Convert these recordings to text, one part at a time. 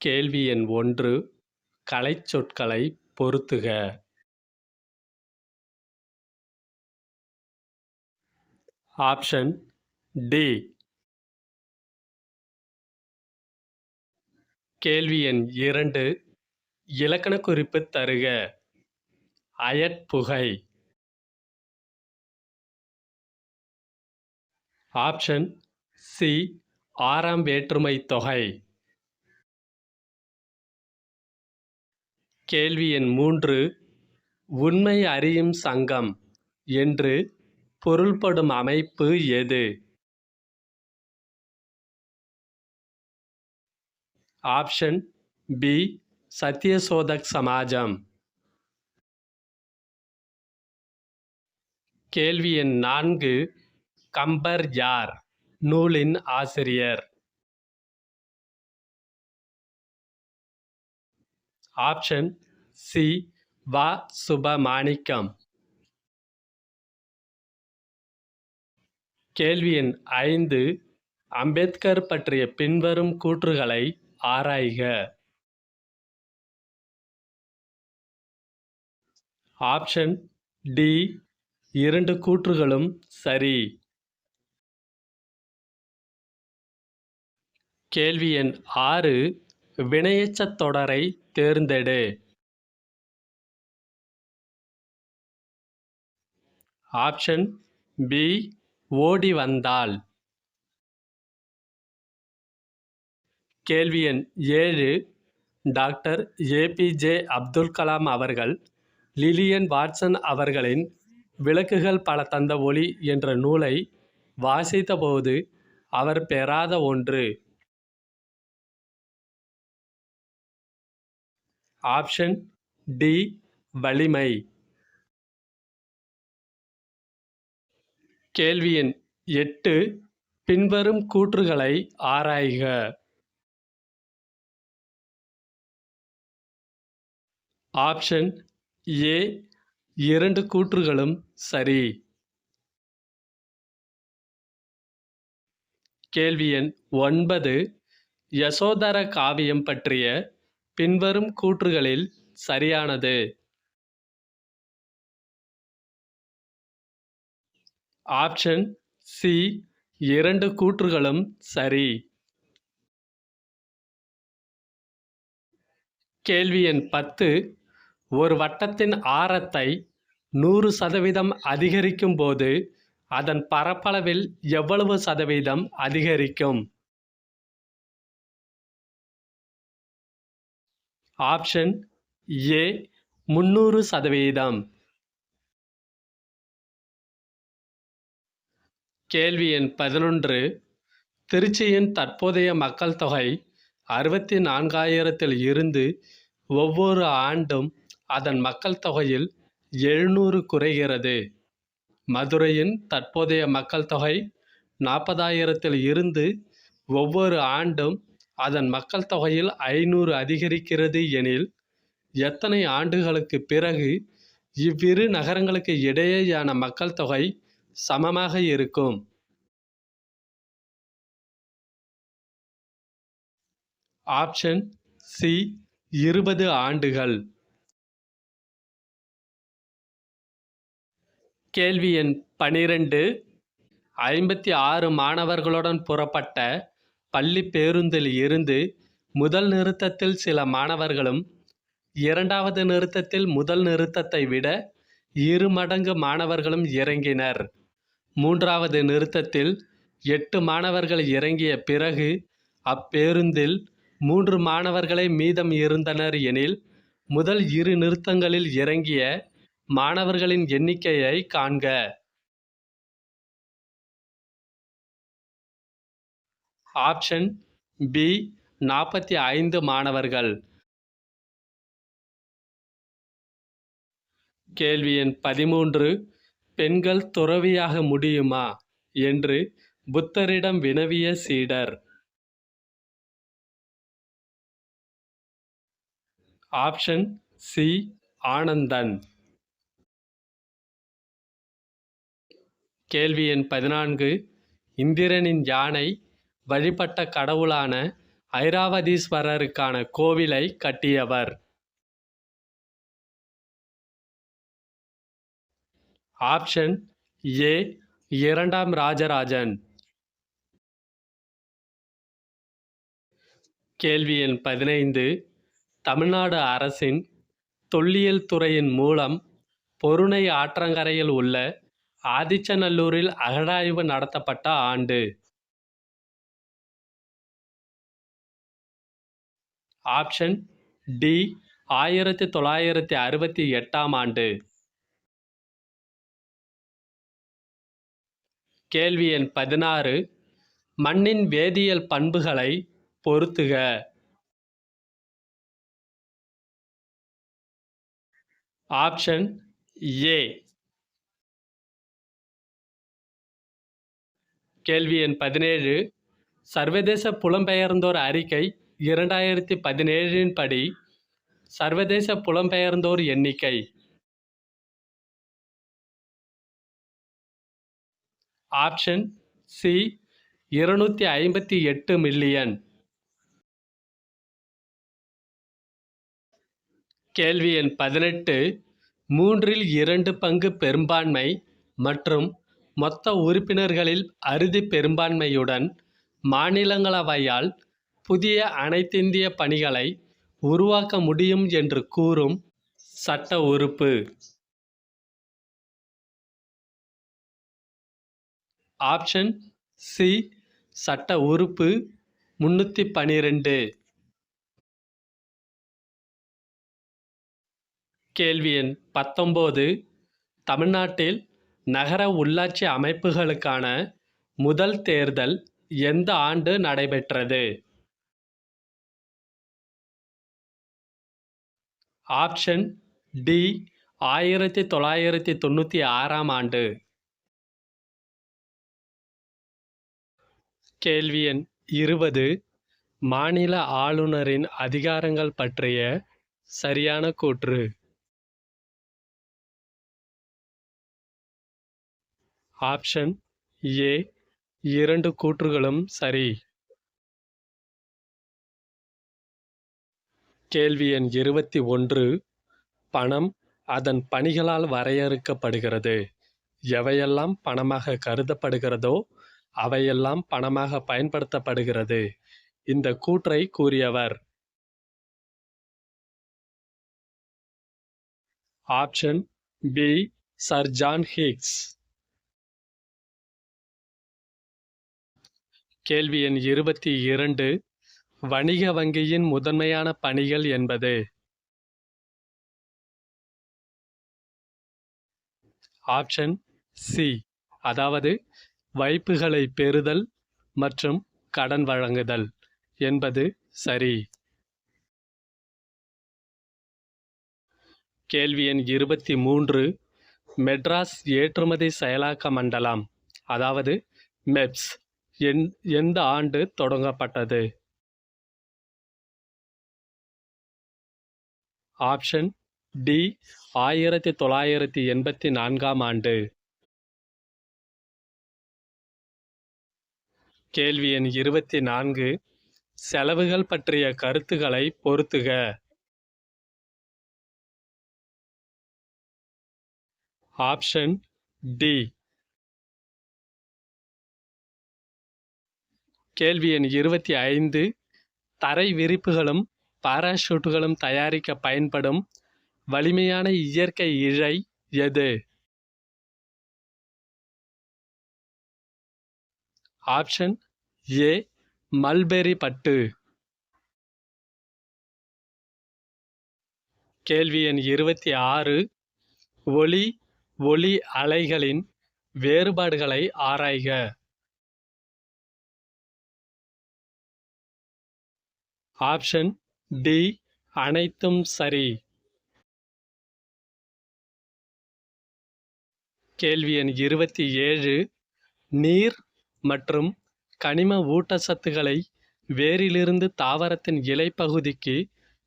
கேள்வி எண் 1 கலைச்சொற்களைப் பொருத்துக. Option D. கேள்வி எண் 2 இலக்கணக் குறிப்பு தருக. அயற்புகை. Option C. ஆறாம் வேற்றுமைத் தொகை. கேள்வி எண் 3 உண்மை அறியும் சங்கம் என்று பொருள்படும் அமைப்பு எது? Option B. சத்யசோதக் சமாஜம். கேள்வி எண் 4 கம்பர் யார்? நூலின் ஆசிரியர். Option C. வ. சுபமாணிக்கம். கேள்வி எண் 5 அம்பேத்கர் பற்றிய பின்வரும் கூற்றுகளை ஆராய்க. Option D. 2 கூற்றுகளும் சரி. கேள்வி எண் 6 வினையெச்சத் தொடரை தேர்ந்தெடு. Option B. ஓடி வந்தாள். கேள்வி எண் 7 டாக்டர் ஏ.பி.ஜே. அப்துல் கலாம் அவர்கள் லிலியன் வாட்சன் அவர்களின் விளக்குகள் பல தந்த ஒளி என்ற நூலை வாசித்தபோது அவர் பெறாத ஒன்று. Option D. வலிமை. கேள்வி எண் 8 பின்வரும் கூற்றுகளை ஆராய்க. Option A. 2 கூற்றுகளும் சரி. கேள்வி எண் 9 யசோதர காவியம் பற்றிய பின்வரும் கூற்றுகளில் சரியானது. Option C. 2 கூற்றுகளும் சரி. கேள்வி எண் 10 ஒரு வட்டத்தின் ஆரத்தை 100% அதிகரிக்கும் போது அதன் பரப்பளவில் எவ்வளவு சதவீதம் அதிகரிக்கும்? Option A. 300%. கேள்வி எண் 11 திருச்சியின் தற்போதைய மக்கள் தொகை 64,000 இருந்து ஒவ்வொரு ஆண்டும் அதன் மக்கள் தொகையில் 700 குறைகிறது. மதுரையின் தற்போதைய மக்கள் தொகை 40,000 இருந்து ஒவ்வொரு ஆண்டும் அதன் மக்கள் தொகையில் 500 அதிகரிக்கிறது எனில் எத்தனை ஆண்டுகளுக்கு பிறகு இவ்விரு நகரங்களுக்கு இடையேயான மக்கள் தொகை சமமாக இருக்கும்? Option C. 20 ஆண்டுகள். கேள்வி எண் 12 56 மாணவர்களுடன் புறப்பட்ட பள்ளி பேருந்தில் இருந்து முதல் நிறுத்தத்தில் சில மாணவர்களும் இரண்டாவது நிறுத்தத்தில் முதல் நிறுத்தத்தை விட 2 மடங்கு மாணவர்களும் இறங்கினர். மூன்றாவது நிறுத்தத்தில் 8 மாணவர்கள் இறங்கிய பிறகு அப்பேருந்தில் 3 மாணவர்களே மீதம் இருந்தனர் எனில் முதல் 2 நிறுத்தங்களில் இறங்கிய மாணவர்களின் எண்ணிக்கையை காண்க. Option B. 45 மாணவர்கள். கேள்வி எண் 13 பெண்கள் துறவியாக முடியுமா என்று புத்தரிடம் வினவிய சீடர். Option C. ஆனந்தன். கேள்வி எண் 14 இந்திரனின் யானை வழிபட்ட கடவுளான ஐராவதீஸ்வரருக்கான கோவிலை கட்டியவர்? ஆப்ஷன் ஏ இரண்டாம் ராஜராஜன். கேள்வி எண் 15. தமிழ்நாடு அரசின் தொல்லியல் துறையின் மூலம் பொருணை ஆற்றங்கரையில் உள்ள ஆதிச்சநல்லூரில் அகழாய்வு நடத்தப்பட்ட ஆண்டு? ஆப்ஷன் டி 1968ஆம் ஆண்டு. கேள்வி எண் 16. மண்ணின் வேதியியல் பண்புகளை பொறுத்துக. Option A. கேள்வி எண் 17. சர்வதேச புலம்பெயர்ந்தோர் அறிக்கை 2017 படி சர்வதேச புலம்பெயர்ந்தோர் எண்ணிக்கை? Option C 258 million. கேள்வி எண் 18. 2/3 பங்கு பெரும்பான்மை மற்றும் மொத்த உறுப்பினர்களில் அறுதி பெரும்பான்மையுடன் மாநிலங்களவையால் புதிய அனைத்திந்திய பணிகளை உருவாக்க முடியும் என்று கூறும் சட்ட உறுப்பு? ஆப்ஷன் சி சட்ட உறுப்பு 312. கேள்வி எண் 19. தமிழ்நாட்டில் நகர உள்ளாட்சி அமைப்புகளுக்கான முதல் தேர்தல் எந்த ஆண்டு நடைபெற்றது? ஆப்ஷன் டி 1996ஆம் ஆண்டு. கேள்வி எண் 20. மாநில ஆளுநரின் அதிகாரங்கள் பற்றிய சரியான கூற்று? ஆப்ஷன் ஏ 2 கூற்றுகளும் சரி. கேள்வி எண் 21. பணம் அதன் பணிகளால் வரையறுக்கப்படுகிறது. எவையெல்லாம் பணமாக கருதப்படுகிறதோ அவையெல்லாம் பணமாக பயன்படுத்தப்படுகிறது. இந்த கூற்றை கூறியவர்? Option B sir John Hicks. கேள்வி எண் 22. வணிக வங்கியின் முதன்மையான பணிகள் என்பது? ஆப்ஷன் சி அதாவது வைப்புகளை பெறுதல் மற்றும் கடன் வழங்குதல் என்பது சரி. கேள்வி எண் 23. மெட்ராஸ் ஏற்றுமதி செயலாக்க மண்டலம் அதாவது மெப்ஸ் எந்த ஆண்டு தொடங்கப்பட்டது? ஆப்ஷன் டி 1984ஆம் ஆண்டு. கேள்வி எண் 24. செலவுகள் பற்றிய கருத்துக்களை பொறுத்துக. Option D. கேள்வி எண் 25. தரை விரிப்புகளும் பாராசூட்டுகளும் தயாரிக்க பயன்படும் வலிமையான இயற்கை இழை எது? ஆப்ஷன் ஏ மல்பெரி பட்டு. கேள்வி எண் 26. ஒளி அலைகளின் வேறுபாடுகளை ஆராய்க. ஆப்ஷன் டி அனைத்தும் சரி. கேள்வி எண் 27. நீர் மற்றும் கனிம ஊட்டச்சத்துக்களை வேரிலிருந்து தாவரத்தின் இலைப்பகுதிக்கு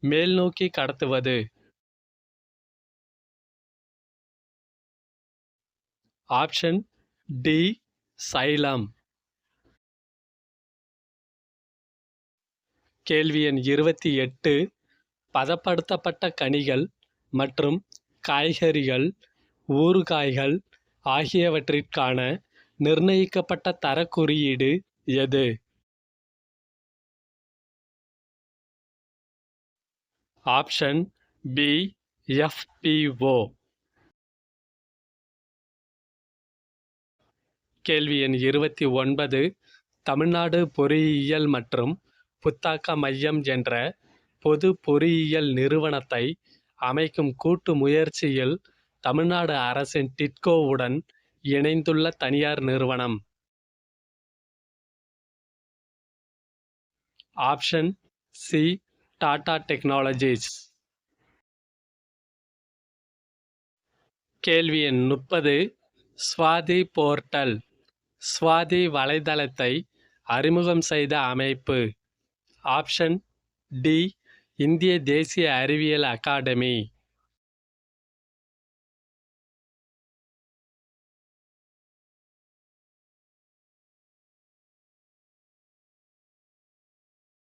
மேல் நோக்கி கடத்துவது? Option D xylem. கேள்வி எண் 28. பதப்படுத்தப்பட்ட கனிகள் மற்றும் காய்கறிகள், ஊறுகாய்கள் ஆகியவற்றிற்கான நிர்ணயிக்கப்பட்ட தரக் குறியீடு எது? Option B FPO. கேள்வி எண் 29. தமிழ்நாடு பொறியியல் மற்றும் புத்தாக்க மையம் என்ற பொது பொறியியல் நிறுவனத்தை அமைக்கும் கூட்டு முயற்சியில் தமிழ்நாடு அரசின் டிட்கோவுடன் இணைந்துள்ள தனியார் நிறுவனம். Option C Tata technologies. கேள்வி எண் 30. ஸ்வாதி போர்ட்டல், ஸ்வாதி வலைதளத்தை அறிமுகம் செய்த அமைப்பு. ஆப்ஷன் டி இந்திய தேசிய அறிவியல் அகாடமி.